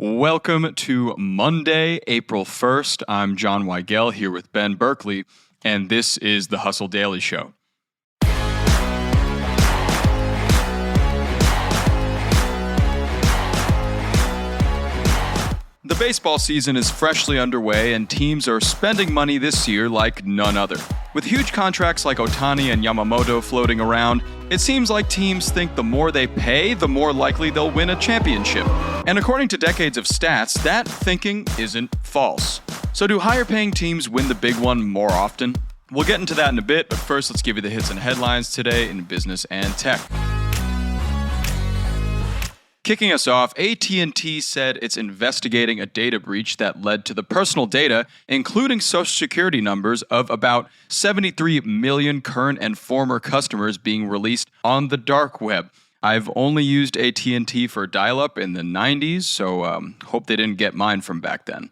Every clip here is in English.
Welcome to Monday, April 1st. I'm John Weigell here with Ben Berkley, and this is the Hustle Daily Show. The baseball season is freshly underway, and teams are spending money this year like none other. With huge contracts like Ohtani and Yamamoto floating around, it seems like teams think the more they pay, the more likely they'll win a championship. And according to decades of stats, that thinking isn't false. So do higher-paying teams win the big one more often? We'll get into that in a bit, but first let's give you the hits and headlines today in business and tech. Kicking us off, AT&T said it's investigating a data breach that led to the personal data, including social security numbers, of about 73 million current and former customers being released on the dark web. I've only used AT&T for dial-up in the 90s, so hope they didn't get mine from back then.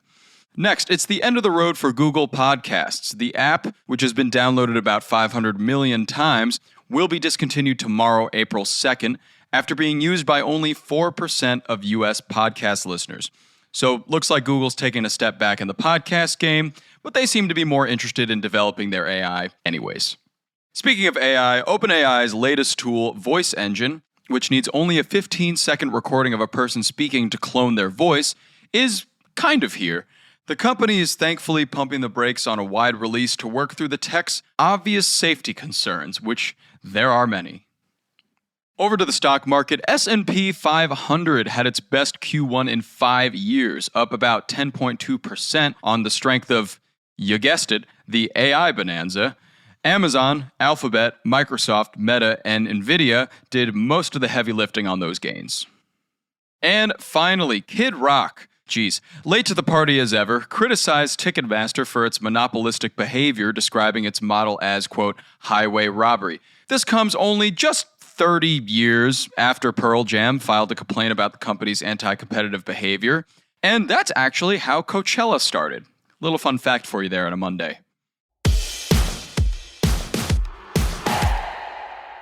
Next, it's the end of the road for Google Podcasts. The app, which has been downloaded about 500 million times, will be discontinued tomorrow, April 2nd, after being used by only 4% of U.S. podcast listeners. So looks like Google's taking a step back in the podcast game, but they seem to be more interested in developing their AI anyways. Speaking of AI, OpenAI's latest tool, Voice Engine, which needs only a 15-second recording of a person speaking to clone their voice, is kind of here. The company is thankfully pumping the brakes on a wide release to work through the tech's obvious safety concerns, which there are many. Over to the stock market, S&P 500 had its best Q1 in 5 years, up about 10.2% on the strength of, you guessed it, the AI bonanza. Amazon, Alphabet, Microsoft, Meta, and Nvidia did most of the heavy lifting on those gains. And finally, Kid Rock, late to the party as ever, criticized Ticketmaster for its monopolistic behavior, describing its model as, quote, highway robbery. This comes only just 30 years after Pearl Jam filed a complaint about the company's anti-competitive behavior, and that's actually how Coachella started. Little fun fact for you there on a Monday.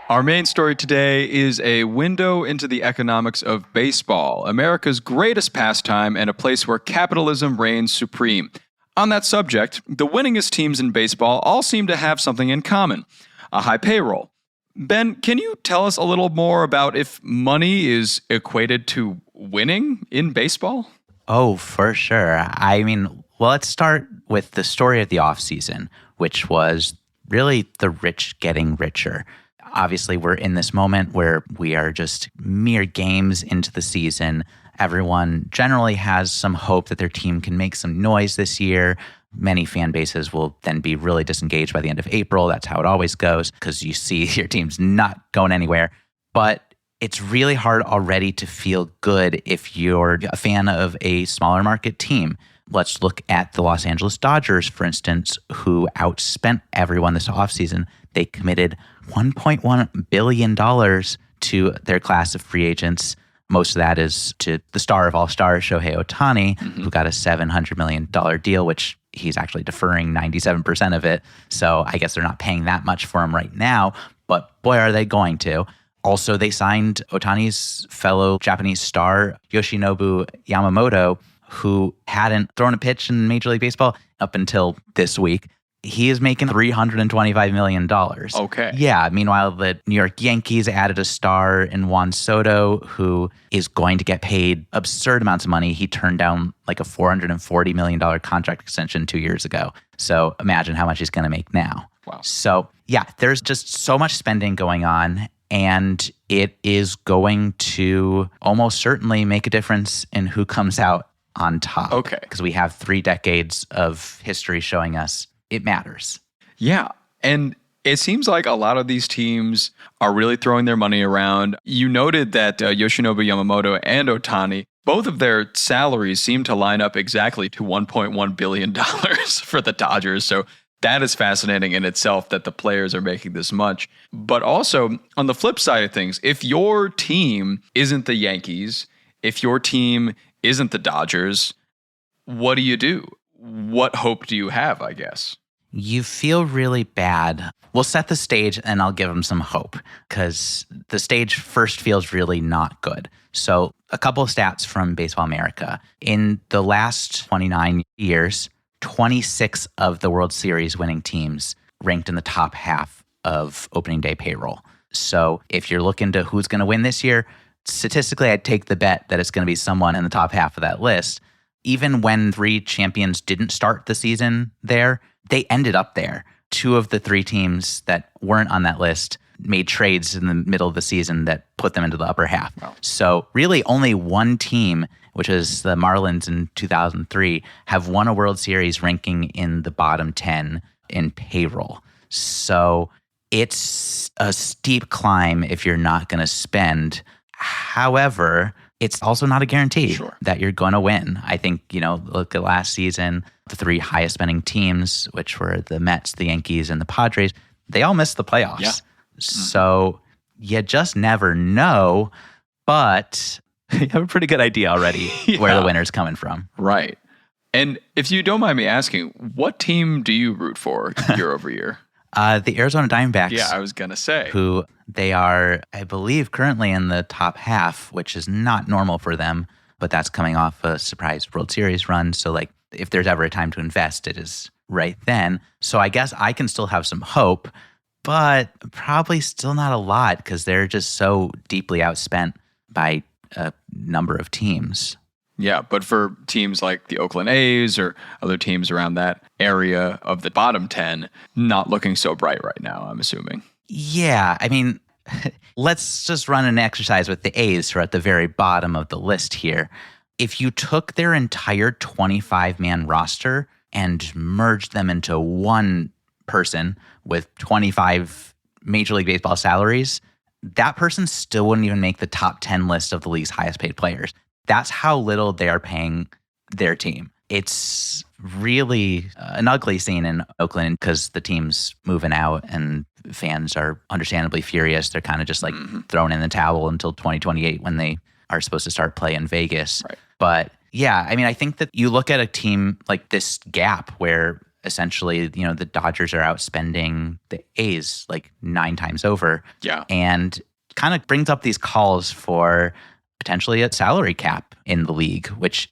Our main story today is a window into the economics of baseball, America's greatest pastime and a place where capitalism reigns supreme. On that subject, the winningest teams in baseball all seem to have something in common: a high payroll. Ben, can you tell us a little more about if money is equated to winning in baseball? Oh, for sure. Let's start with the story of the offseason, which was really the rich getting richer. Obviously, we're in this moment where we are just mere games into the season. Everyone generally has some hope that their team can make some noise this year. Many fan bases will then be really disengaged by the end of April. That's how it always goes, because you see your team's not going anywhere. But it's really hard already to feel good if you're a fan of a smaller market team. Let's look at the Los Angeles Dodgers, for instance, who outspent everyone this offseason. They committed $1.1 billion to their class of free agents. Most of that is to the star of all stars, Shohei Ohtani, who got a $700 million deal, which he's actually deferring 97% of it. So I guess they're not paying that much for him right now, but boy, are they going to. Also, they signed Ohtani's fellow Japanese star, Yoshinobu Yamamoto, who hadn't thrown a pitch in Major League Baseball up until this week. He is making $325 million. Okay. Yeah. Meanwhile, the New York Yankees added a star in Juan Soto, who is going to get paid absurd amounts of money. He turned down like a $440 million contract extension 2 years ago. So imagine how much he's going to make now. Wow. So yeah, there's just so much spending going on, and it is going to almost certainly make a difference in who comes out on top. Okay. Because we have 3 decades of history showing us it matters. Yeah. And it seems like a lot of these teams are really throwing their money around. You noted that Yoshinobu Yamamoto and Ohtani, both of their salaries seem to line up exactly to $1.1 billion for the Dodgers. So that is fascinating in itself that the players are making this much. But also, on the flip side of things, if your team isn't the Yankees, if your team isn't the Dodgers, what do you do? What hope do you have, I guess? you feel really bad. We'll set the stage and I'll give them some hope because the stage first feels really not good. So a couple of stats from Baseball America. In the last 29 years, 26 of the World Series winning teams ranked in the top half of opening day payroll. So if you're looking to who's going to win this year, statistically, I'd take the bet that it's going to be someone in the top half of that list. Even when 3 champions didn't start the season there, they ended up there. 2 of the 3 teams that weren't on that list made trades in the middle of the season that put them into the upper half. Wow. So really only one team, which is the Marlins in 2003, have won a World Series ranking in the bottom 10 in payroll. So it's a steep climb if you're not going to spend. However, it's also not a guarantee that you're going to win. I think, look at last season, the 3 highest spending teams, which were the Mets, the Yankees, and the Padres, they all missed the playoffs. Yeah. So you just never know, but you have a pretty good idea already where the winner's coming from. Right. And if you don't mind me asking, what team do you root for year over year? The Arizona Diamondbacks. Yeah, I was going to say. Who they are, I believe, currently in the top half, which is not normal for them, but that's coming off a surprise World Series run. So, if there's ever a time to invest, it is right then. So I guess I can still have some hope, but probably still not a lot because they're just so deeply outspent by a number of teams. Yeah, but for teams like the Oakland A's or other teams around that area of the bottom 10, not looking so bright right now, I'm assuming. Yeah, I mean, let's just run an exercise with the A's who are at the very bottom of the list here. If you took their entire 25-man roster and merged them into one person with 25 Major League Baseball salaries, that person still wouldn't even make the top 10 list of the league's highest paid players. That's how little they are paying their team. It's really an ugly scene in Oakland because the team's moving out and fans are understandably furious. They're kind of just throwing in the towel until 2028 when they are supposed to start play in Vegas. Right. But yeah, I mean, I think that you look at a team like this gap where essentially, the Dodgers are outspending the A's 9 times over. Yeah. And kind of brings up these calls for potentially a salary cap in the league, which,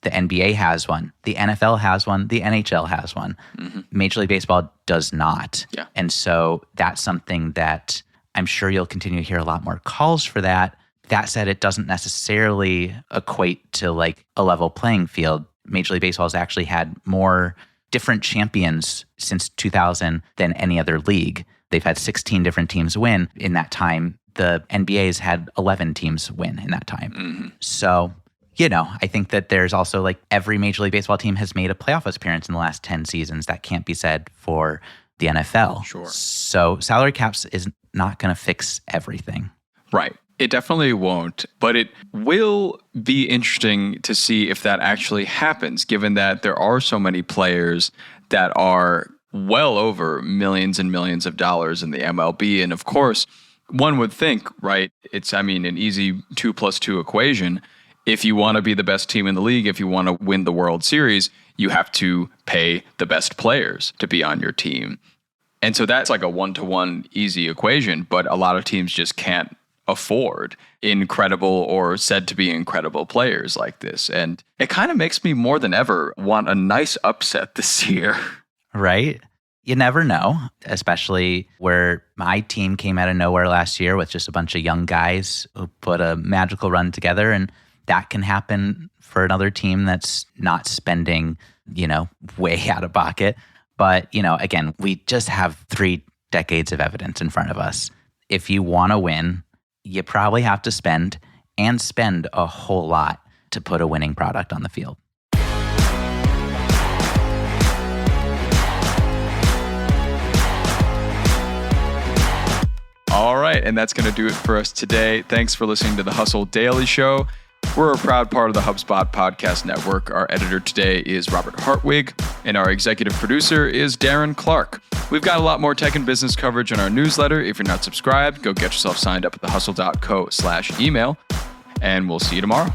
the NBA has one, the NFL has one, the NHL has one. Mm-hmm. Major League Baseball does not. Yeah. And so that's something that I'm sure you'll continue to hear a lot more calls for that. That said, it doesn't necessarily equate to a level playing field. Major League Baseball has actually had more different champions since 2000 than any other league. They've had 16 different teams win in that time. The NBA's had 11 teams win in that time. Mm-hmm. So, I think that there's also every Major League Baseball team has made a playoff appearance in the last 10 seasons. That can't be said for the NFL. Sure. So salary caps is not going to fix everything. Right. It definitely won't, but it will be interesting to see if that actually happens, given that there are so many players that are well over millions and millions of dollars in the MLB. And of course, one would think, right, it's, an easy 2 + 2 equation. If you want to be the best team in the league, if you want to win the World Series, you have to pay the best players to be on your team. And so that's a 1-to-1 easy equation, but a lot of teams just can't afford incredible or said to be incredible players like this. And it kind of makes me more than ever want a nice upset this year. Right? You never know, especially where my team came out of nowhere last year with just a bunch of young guys who put a magical run together. And that can happen for another team that's not spending, way out of pocket. But, again, we just have 3 decades of evidence in front of us. If you want to win, you probably have to spend a whole lot to put a winning product on the field. All right, and that's going to do it for us today. Thanks for listening to the Hustle Daily Show. We're a proud part of the HubSpot Podcast Network. Our editor today is Robert Hartwig, and our executive producer is Darren Clark. We've got a lot more tech and business coverage in our newsletter. If you're not subscribed, go get yourself signed up at thehustle.co/email, and we'll see you tomorrow.